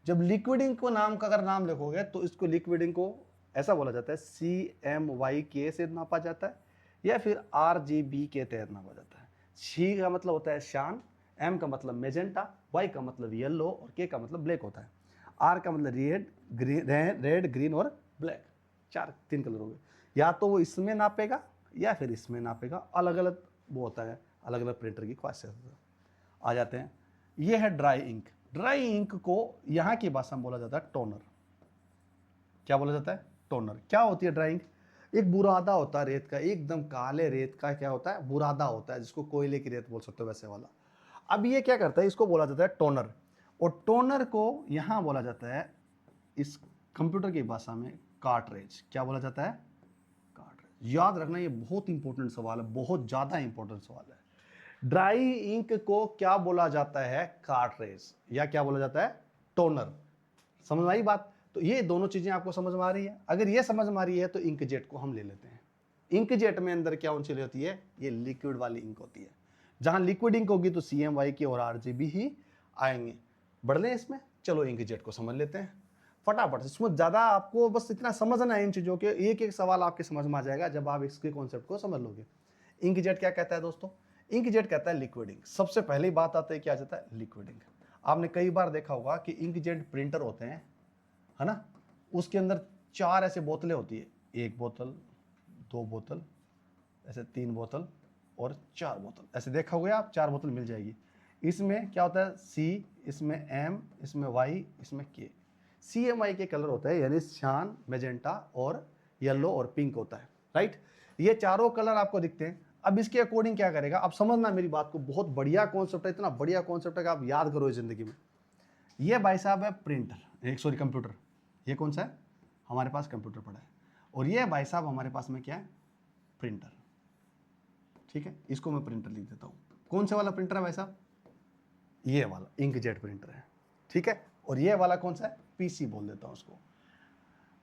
जब लिक्विड इंक को नाम का अगर नाम लिखोगे तो इसको लिक्विड इंक को ऐसा बोला जाता है CMYK से नापा जाता है या फिर RGB के तहत नापा जाता है। C का मतलब होता है शान, M का मतलब मेजेंटा, Y का मतलब येलो और K का मतलब ब्लैक होता है। R का मतलब रेड ग्रीन और ब्लैक, तीन कलर हो गए। या तो वो इसमें नापेगा या फिर इसमें नापेगा, अलग अलग वो होता है, अलग अलग प्रिंटर की ख्वासियत। आ जाते हैं, ये है ड्राई इंक। ड्राई इंक को यहाँ की भाषा में बोला जाता है टोनर। क्या बोला जाता है? टोनर। क्या होती है ड्राई इंक? एक बुरादा होता है रेत का, एकदम काले रेत का क्या होता है? बुरादा होता है, जिसको कोयले की रेत बोल सकते हो, वैसे वाला। अब ये क्या करता है? इसको बोला जाता है टोनर। और टोनर को यहाँ बोला जाता है इस कंप्यूटर की भाषा में कार्ट्रेज। क्या बोला जाता है? कार्ट्रेज। याद रखना, ये बहुत इंपॉर्टेंट सवाल है, बहुत ज्यादा इंपॉर्टेंट सवाल है। ड्राई इंक को क्या बोला जाता है? कार्ट्रेज, या क्या बोला जाता है? टोनर। समझ में आई बात? तो ये दोनों चीजें आपको समझ में आ रही है। अगर ये समझ में आ रही है तो इंकजेट को हम ले लेते हैं। इंकजेट में अंदर क्या कौन सी होती है? ये लिक्विड वाली इंक होती है। जहां लिक्विड इंक होगी तो CMYK और RGB ही आएंगे। बढ़ लें इसमें, चलो इंकजेट को समझ लेते हैं फटाफट। इसमें ज्यादा आपको बस इतना समझना है इन चीजों के, एक एक सवाल आपके समझ में आ जाएगा जब आप इसके कॉन्सेप्ट को समझ लोगे। इंकजेट क्या कहता है दोस्तों? इंकजेट कहता है लिक्विड इंक। सबसे पहली बात आती है, क्या जाता है? Liquid ink. आपने कई बार देखा होगा कि इंकजेट प्रिंटर होते हैं, है ना, उसके अंदर चार ऐसे बोतलें होती है, एक बोतल, दो बोतल, ऐसे तीन बोतल और चार बोतल। ऐसे देखा होगा आप, चार बोतल मिल जाएगी। इसमें क्या होता है? C, इसमें M, इसमें Y, इसमें K। CMY के कलर होता है, यानी शान, मेजेंटा और येलो और पिंक होता है। राइट? ये चारों कलर आपको दिखते हैं। अब इसके अकॉर्डिंग क्या करेगा? आप समझना मेरी बात को, बहुत बढ़िया कॉन्सेप्ट है, इतना बढ़िया कॉन्सेप्ट है कि आप याद करो इस जिंदगी में। ये भाई साहब है प्रिंटर, एक सॉरी कंप्यूटर। ये कौन सा है? हमारे पास कंप्यूटर पड़ा है। और ये भाई साहब हमारे पास में क्या है? प्रिंटर। ठीक है, इसको मैं प्रिंटर लिख देता हूँ। कौन सा वाला प्रिंटर है भाई साहब? ये वाला इंकजेट प्रिंटर है। ठीक है, और ये वाला कौन सा है? PC बोल देता हूँ उसको।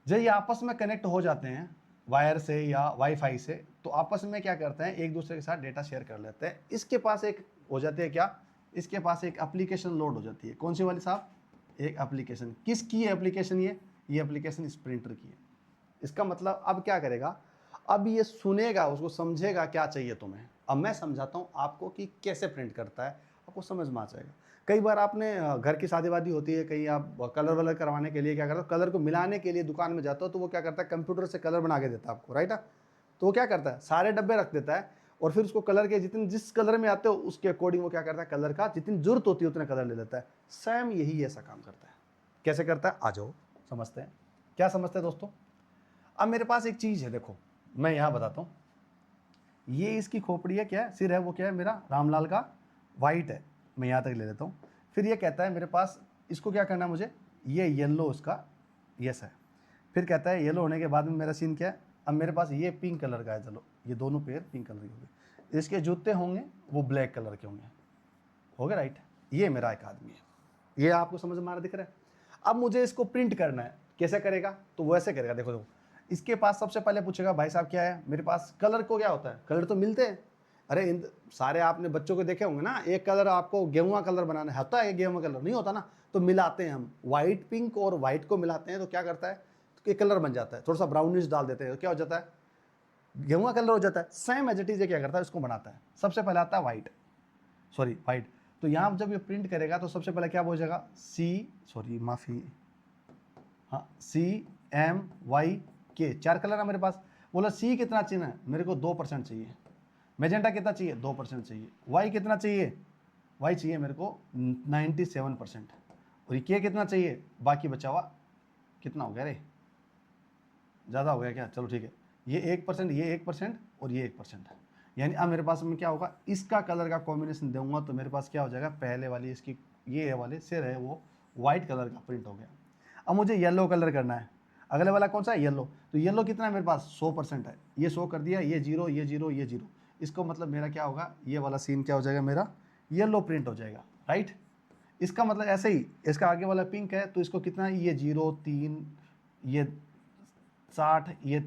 जब ये आपस में कनेक्ट हो जाते हैं वायर से या वाईफाई से, तो आपस में क्या करते हैं? एक दूसरे के साथ डेटा शेयर कर लेते हैं। इसके पास एक हो जाती है क्या? इसके पास एक एप्लीकेशन लोड हो जाती है। कौन सी वाली साहब? एक एप्लीकेशन। किसकी एप्लीकेशन? ये एप्लीकेशन इस प्रिंटर की है। इसका मतलब अब क्या करेगा? अब ये सुनेगा, उसको समझेगा क्या चाहिए तुम्हें। अब मैं समझाता हूँ आपको कि कैसे प्रिंट करता है, आपको समझ में आ जाएगा। कई बार आपने घर की शादी वादी होती है, कहीं आप कलर वलर करवाने के लिए क्या करते हो? कलर को मिलाने के लिए दुकान में जाते हो, तो वो क्या करता है? कंप्यूटर से कलर बना के देता है आपको। राइट? तो वो क्या करता है, सारे डब्बे रख देता है और फिर उसको कलर के जितने जिस कलर में आते हो उसके अकॉर्डिंग वो क्या करता है, कलर का जितनी जरूरत होती है उतना कलर ले लेता है। सेम यही ऐसा काम करता है। कैसे करता है, आ जाओ समझते हैं। क्या समझते हैं दोस्तों? अब मेरे पास एक चीज़ है, देखो मैं यहाँ बताता हूँ। ये इसकी खोपड़ी है, क्या है, सिर है, वो क्या है मेरा रामलाल का वाइट है, मैं यहाँ तक ले लेता हूँ। फिर ये कहता है मेरे पास इसको क्या करना है मुझे, ये येलो उसका यस है। फिर कहता है येलो होने के बाद में मेरा सीन क्या है, अब मेरे पास ये पिंक कलर का है, चलो ये दोनों पेयर पिंक कलर के होंगे, इसके जूते होंगे वो ब्लैक कलर के होंगे, हो गया राइट। ये मेरा एक आदमी है, ये आपको समझ में आ रहा दिख रहा है। अब मुझे इसको प्रिंट करना है, कैसे करेगा, तो वो ऐसे करेगा, देखो देखो इसके पास सबसे पहले पूछेगा भाई साहब क्या है मेरे पास, कलर को क्या होता है, कलर तो मिलते हैं। अरे इन सारे आपने बच्चों को देखे होंगे ना, एक कलर आपको गेहुआ कलर बनाना है, होता है गेहुआ कलर नहीं होता ना, तो मिलाते हैं हम, व्हाइट पिंक और व्हाइट को मिलाते हैं तो क्या करता है, तो एक कलर बन जाता है, थोड़ा सा ब्राउनिश डाल देते हैं तो क्या हो जाता है, गेहुआ कलर हो जाता है। सेम एज इट इज क्या करता है, उसको बनाता है। सबसे पहले आता है व्हाइट, सॉरी व्हाइट, तो यहाँ जब ये प्रिंट करेगा तो सबसे पहले क्या बोलेगा, माफ़ी, हाँ CMYK, 4 कलर है मेरे पास। बोला सी कितना चाहिए है, मेरे को 2% चाहिए। मैजेंटा कितना चाहिए, 2% चाहिए। वाई कितना चाहिए, वाई चाहिए मेरे को 97%। और ये के कितना चाहिए, बाकी बचा हुआ कितना हो गया रे, ज़्यादा हो गया क्या, चलो ठीक है, ये 1%, ये 1% और ये 1% है। यानी अब मेरे पास में क्या होगा, इसका कलर का कॉम्बिनेशन दूंगा तो मेरे पास क्या हो जाएगा, पहले वाली इसकी ये वाले सिर है वो वाइट कलर का प्रिंट हो गया। अब मुझे येलो कलर करना है, अगले वाला कौन सा है, येलो, तो येलो कितना है मेरे पास 100% है, ये 100 कर दिया, ये 0 ये 0 ये 0, इसको मतलब मेरा क्या होगा, ये वाला सीन क्या हो जाएगा, मेरा येलो प्रिंट हो जाएगा राइट। इसका मतलब ऐसे ही, इसका आगे वाला पिंक है तो इसको कितना है, ये 0 3 ये 60 ये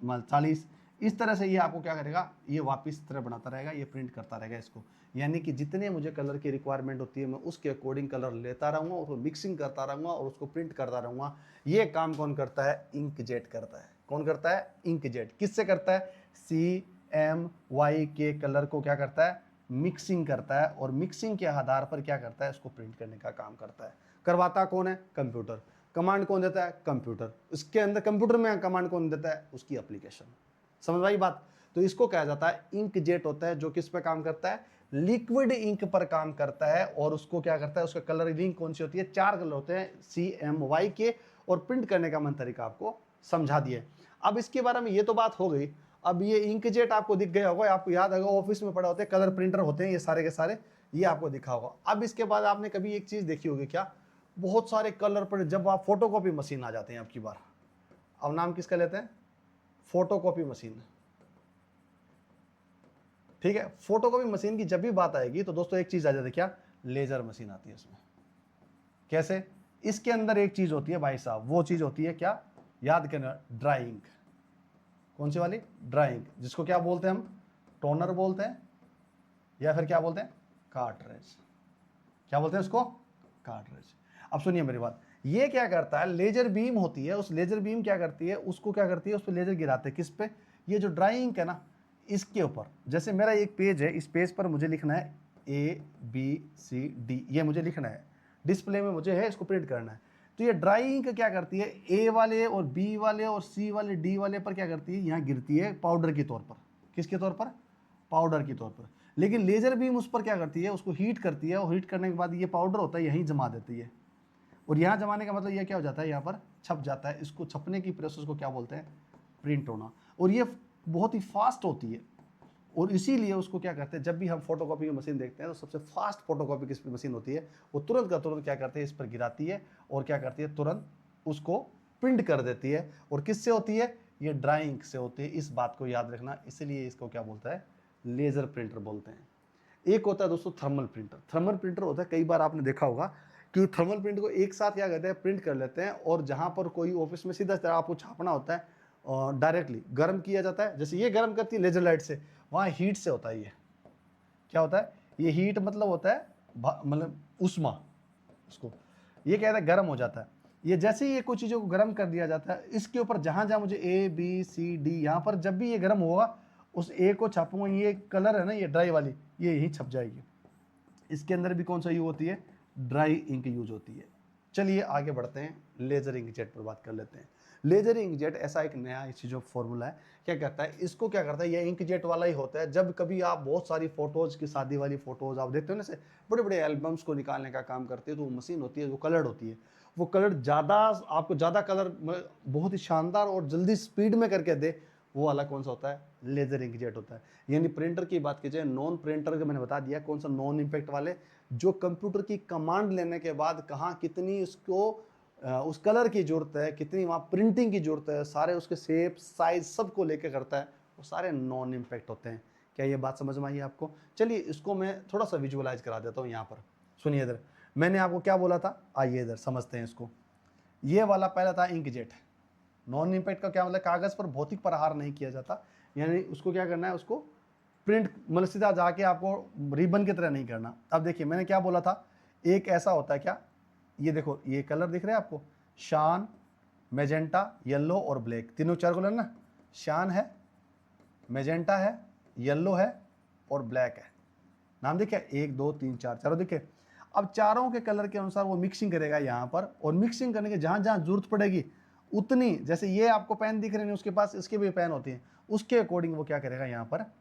40, इस तरह से ये आपको क्या करेगा, ये वापस इस तरह बनाता रहेगा, ये प्रिंट करता रहेगा इसको। यानी कि जितने मुझे कलर की रिक्वायरमेंट होती है मैं उसके अकॉर्डिंग कलर लेता रहूँगा, उसको मिक्सिंग करता रहूँगा और उसको प्रिंट करता रहूँगा। ये काम कौन करता है, इंकजेट करता है। कौन करता है, इंकजेट। किससे करता है, CMYK कलर को क्या करता है, मिक्सिंग करता है, और मिक्सिंग के आधार पर क्या करता है, उसको प्रिंट करने का काम करता है। करवाता कौन है, कंप्यूटर। कमांड कौन देता है, कंप्यूटर। इसके अंदर कंप्यूटर में कमांड कौन देता है, उसकी एप्लीकेशन। समझ आई बात। तो इसको कहा जाता है इंकजेट होता है, जो किस पे काम करता है, लिक्विड इंक पर काम करता है। और उसको क्या करता है, उसका कलरिंग कौन सी होती है, 4 कलर होते हैं CMYK, और प्रिंट करने का मन तरीका आपको समझा दिया। अब इसके बारे में ये तो बात हो गई। अब ये इंकजेट आपको दिख गया होगा, आपको याद होगा ऑफिस में पड़ा होते हैं कलर प्रिंटर होते हैं ये सारे के सारे, ये आपको दिखा होगा। अब इसके बाद आपने कभी एक चीज देखी होगी क्या, बहुत सारे कलर पर जब आप फोटोकॉपी मशीन आ जाते हैं आपकी बार, अब नाम किसका लेते हैं, फोटोकॉपी मशीन। ठीक है, फोटोकॉपी मशीन की जब भी बात आएगी तो दोस्तों एक चीज आ जाती है, क्या, लेजर मशीन आती है उसमें। कैसे, इसके अंदर एक चीज होती है भाई साहब, वो चीज होती है क्या, याद करना, ड्राइंग। कौन सी वाली, ड्राइंग, जिसको क्या बोलते हैं हम, टोनर बोलते हैं, या फिर क्या बोलते हैं, कार्ट्रेज। क्या बोलते हैं उसको, कार्ट्रेज। अब सुनिए मेरी बात, ये क्या करता है, लेजर बीम होती है, उस लेजर बीम क्या करती है, उसको क्या करती है, उस पर लेजर गिराते हैं, किस पे, ये जो ड्राइंग है ना, इसके ऊपर। जैसे मेरा एक पेज है, इस पेज पर मुझे लिखना है ABCD, ये मुझे लिखना है, डिस्प्ले में मुझे है इसको प्रिंट करना है। तो ये ड्राइंग क्या करती है, A वाले और B वाले और C वाले D वाले पर क्या करती है, यहाँ गिरती है पाउडर के तौर पर। किसके तौर पर, पाउडर के तौर पर। लेकिन लेजर बीम उस पर क्या करती है, उसको हीट करती है, और हीट करने के बाद ये पाउडर होता है यहीं जमा देती है। और यहाँ जमाने का मतलब ये क्या हो जाता है, यहाँ पर छप जाता है। इसको छपने की प्रोसेस को क्या बोलते हैं, प्रिंट होना। और ये बहुत ही फास्ट होती है, और इसीलिए उसको क्या करते हैं, जब भी हम फोटोकॉपी की मशीन देखते हैं तो सबसे फास्ट फोटोकॉपी की मशीन होती है, वो तुरंत का तुरंत क्या करते हैं, इस पर गिराती है और क्या करती है, तुरंत उसको प्रिंट कर देती है। और किससे होती है, ये ड्राइंग से होती है। इस बात को याद रखना, इसलिए इसको क्या बोलता है, लेजर प्रिंटर बोलते हैं। एक होता है दोस्तों थर्मल प्रिंटर। थर्मल प्रिंटर होता है, कई बार आपने देखा होगा कि थर्मल प्रिंट को एक साथ क्या कहते हैं, प्रिंट कर लेते हैं, और जहां पर कोई ऑफिस में सीधा तरह आपको छापना होता है, और डायरेक्टली गर्म किया जाता है। जैसे ये गर्म करती है लेजर लाइट से, वहाँ हीट से होता है। ये क्या होता है, ये हीट मतलब होता है मतलब उष्मा, उसको ये कहता है गर्म हो जाता है। ये जैसे ही ये कुछ चीज़ों को गर्म कर दिया जाता है, इसके ऊपर जहाँ जहाँ मुझे ABCD, यहाँ पर जब भी ये गर्म होगा उस A को छापूंगा, ये कलर है ना, ये ड्राई वाली, ये यहीं छप जाएगी। इसके अंदर भी कौन सा यूज होती है, ड्राई इंक यूज होती है। चलिए आगे बढ़ते हैं, लेजर इंकजेट पर बात कर लेते हैं। लेजर इंकजेट ऐसा एक नया इस चीज़ों फॉर्मूला है, क्या करता है, इसको क्या करता है, ये इंकजेट वाला ही होता है। जब कभी आप बहुत सारी फोटोज़ की शादी वाली फ़ोटोज़ आप देखते हो ना, से बड़े बड़े एल्बम्स को निकालने का काम करती है, तो वो मशीन होती है जो कलर्ड होती है, वो कलर ज़्यादा, आपको ज़्यादा कलर बहुत ही शानदार और जल्दी स्पीड में करके दे, वो वाला कौन सा होता है, लेजर इंकजेट होता है। यानी प्रिंटर की बात की जाए, नॉन प्रिंटर का मैंने बता दिया कौन सा, नॉन इम्पैक्ट वाले, जो कंप्यूटर की कमांड लेने के बाद कहाँ कितनी उसको उस कलर की ज़रूरत है, कितनी वहाँ प्रिंटिंग की ज़रूरत है, सारे उसके शेप साइज सबको लेके करता है, वो सारे नॉन इम्पैक्ट होते हैं। क्या ये बात समझ में आई आपको? चलिए इसको मैं थोड़ा सा विजुअलाइज करा देता हूँ यहाँ पर। सुनिए इधर, मैंने आपको क्या बोला था, आइए इधर समझते हैं इसको। ये वाला पहला था इंकजेट। नॉन इम्पैक्ट का क्या मतलब, कागज़ पर भौतिक प्रहार नहीं किया जाता, यानी उसको क्या करना है, उसको प्रिंट मतलब सीधा जाके आपको रिबन की तरह नहीं करना। अब देखिए मैंने क्या बोला था, एक ऐसा होता है क्या, ये देखो ये कलर दिख रहा है आपको, शान, मैजेंटा, येलो और ब्लैक, तीनों चार कलर ना, शान है, मैजेंटा है, येलो है और ब्लैक है। नाम देखिए, 1 2 3 4, चारों दिखे। अब चारों के कलर के अनुसार वो मिक्सिंग करेगा यहाँ पर, और मिक्सिंग करने के जहाँ जहाँ जरूरत पड़ेगी उतनी, जैसे ये आपको पेन दिख रहे हैं, उसके पास इसके भी पेन होती हैं, उसके अकॉर्डिंग वो क्या करेगा, यहाँ पर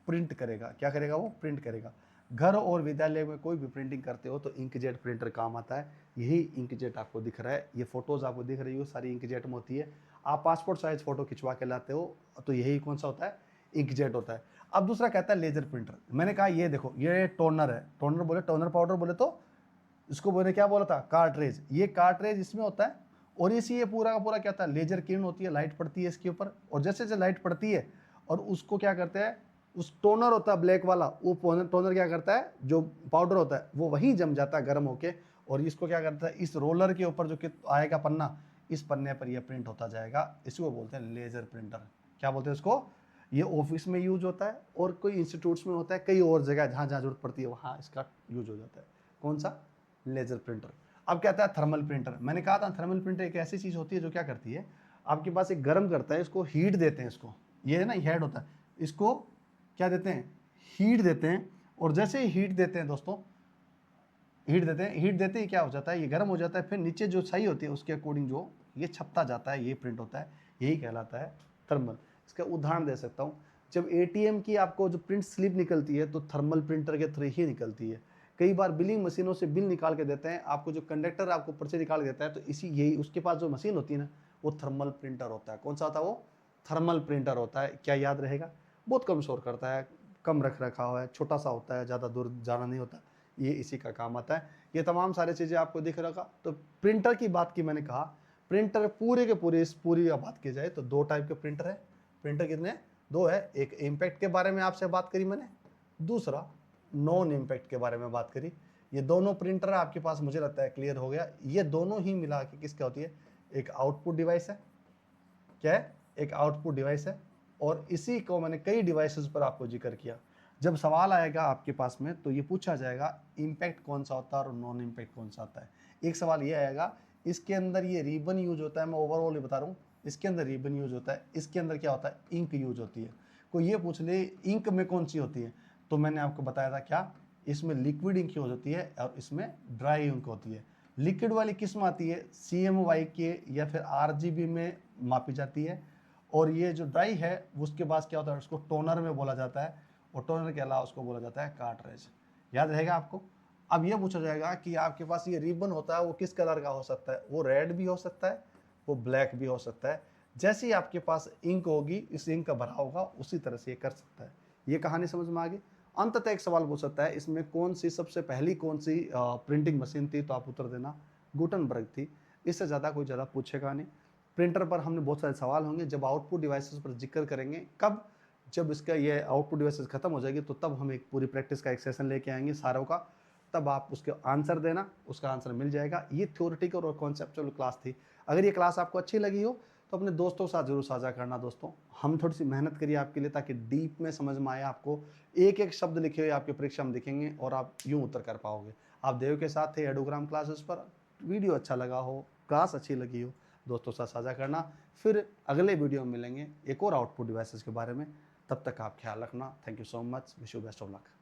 प्रिंट करेगा। क्या करेगा, वो प्रिंट करेगा। घर और विद्यालय में कोई भी प्रिंटिंग करते हो तो इंकजेट प्रिंटर काम आता है। यही इंकजेट आपको दिख रहा है, ये फोटोज़ आपको दिख रही हो सारी इंकजेट में होती है। आप पासपोर्ट साइज फोटो खिंचवा के लाते हो तो यही कौन सा होता है, इंकजेट होता है। अब दूसरा कहता है लेजर प्रिंटर। मैंने कहा ये देखो, ये टोनर है, टोनर बोले, टोनर पाउडर बोले तो इसको मैंने क्या बोला था, कार्ट्रेज। ये कार्ट्रेज इसमें होता है, और इसी ये पूरा का पूरा क्या होता है, लेजर किरण होती है, लाइट पड़ती है इसके ऊपर, और जैसे जैसे लाइट पड़ती है और उसको क्या करते हैं, उस टोनर होता है ब्लैक वाला, वो टोनर क्या करता है, जो पाउडर होता है वो वहीं जम जाता है गर्म होके, और इसको क्या करता है, इस रोलर के ऊपर जो कि आएगा पन्ना, इस पन्ने पर यह प्रिंट होता जाएगा। इसको बोलते हैं लेजर प्रिंटर। क्या बोलते हैं इसको, ये ऑफिस में यूज होता है, और कोई इंस्टीट्यूट्स में होता है, कई और जगह जहाँ जहाँ जरूरत पड़ती है वहाँ इसका यूज हो जाता है। कौन सा, लेजर प्रिंटर। अब कहता है थर्मल प्रिंटर। मैंने कहा था थर्मल प्रिंटर एक ऐसी चीज़ होती है जो क्या करती है, आपके पास एक गर्म करता है, इसको हीट देते हैं, इसको ये है ना हेड होता है, इसको क्या देते हैं, हीट देते हैं, और जैसे ही हीट देते हैं दोस्तों, हीट देते हैं, हीट देते ही क्या हो जाता है, ये गर्म हो जाता है, फिर नीचे जो सही होती है उसके अकॉर्डिंग जो ये छपता जाता है, ये प्रिंट होता है, यही कहलाता है थर्मल। इसका उदाहरण दे सकता हूँ, जब एटीएम की आपको जो प्रिंट स्लिप निकलती है तो थर्मल प्रिंटर के थ्रू ही निकलती है। कई बार बिलिंग मशीनों से बिल निकाल के देते हैं आपको, जो कंडक्टर आपको पर्चे निकाल के देता है, तो इसी यही उसके पास जो मशीन होती है ना, वो थर्मल प्रिंटर होता है। कौन सा होता है वो, थर्मल प्रिंटर होता है। क्या याद रहेगा, बहुत कम शोर करता है, कम रख रखा हुआ है, छोटा सा होता है, ज़्यादा दूर जाना नहीं होता, ये इसी का काम आता है। ये तमाम सारी चीज़ें आपको दिख रखा। तो प्रिंटर की बात की मैंने कहा, प्रिंटर पूरे के पूरे, इस पूरी बात की जाए तो 2 टाइप के प्रिंटर है। प्रिंटर कितने, 2 है। एक इम्पैक्ट के बारे में आपसे बात करी मैंने, दूसरा नॉन इम्पैक्ट के बारे में बात करी। ये दोनों प्रिंटर आपके पास, मुझे लगता है क्लियर हो गया। ये दोनों ही मिला के किसका होती है, एक आउटपुट डिवाइस है। क्या है, एक आउटपुट डिवाइस है, और इसी को मैंने कई डिवाइसेस पर आपको जिक्र किया। जब सवाल आएगा आपके पास में तो ये पूछा जाएगा इम्पैक्ट कौन सा होता है और नॉन इम्पैक्ट कौन सा आता है। एक सवाल ये आएगा, इसके अंदर ये रिबन यूज होता है, मैं ओवरऑल ही बता रहा हूँ, इसके अंदर रिबन यूज होता है, इसके अंदर क्या होता है, इंक यूज होती है। कोई ये पूछ ले इंक में कौन सी होती है, तो मैंने आपको बताया था क्या, इसमें लिक्विड इंक यूज होती है और इसमें ड्राई इंक होती है। लिक्विड वाली किस में आती है, CMY के या फिर RGB में मापी जाती है, और ये जो ड्राई है उसके पास क्या होता है, उसको टोनर में बोला जाता है, और टोनर के अलावा उसको बोला जाता है कार्ट्रेज। याद रहेगा आपको। अब ये पूछा जाएगा कि आपके पास ये रिबन होता है वो किस कलर का हो सकता है, वो रेड भी हो सकता है, वो ब्लैक भी हो सकता है। जैसे ही आपके पास इंक होगी, इस इंक का भरा होगा, उसी तरह से ये कर सकता है। ये कहानी समझ में आ गई। अंततः एक सवाल पूछ सकता है, इसमें कौन सी सबसे पहली कौन सी प्रिंटिंग मशीन थी, तो आप उत्तर देना गुटनबर्ग थी। इससे ज़्यादा कोई ज़्यादा पूछेगा नहीं। प्रिंटर पर हमने बहुत सारे सवाल होंगे, जब आउटपुट डिवाइसेस पर जिक्र करेंगे, कब, जब इसका ये आउटपुट डिवाइसेस खत्म हो जाएगी तो तब हम एक पूरी प्रैक्टिस का एक सेशन लेके आएंगे सारों का, तब आप उसके आंसर देना, उसका आंसर मिल जाएगा। ये थ्योरेटिकल और कॉन्सेप्चुअल क्लास थी। अगर ये क्लास आपको अच्छी लगी हो तो अपने दोस्तों के साथ जरूर साझा करना। दोस्तों हम थोड़ी सी मेहनत करिए आपके लिए, ताकि डीप में समझ में आए आपको। एक एक शब्द लिखे हुए आपकी परीक्षा में दिखेंगे और आप यूँ उत्तर कर पाओगे। आप देव के साथ थे एडोग्राम क्लासेस पर। वीडियो अच्छा लगा हो, क्लास अच्छी लगी हो, दोस्तों के साथ साझा करना। फिर अगले वीडियो में मिलेंगे एक और आउटपुट डिवाइसेस के बारे में। तब तक आप ख्याल रखना। Thank you so much, wish you best of luck.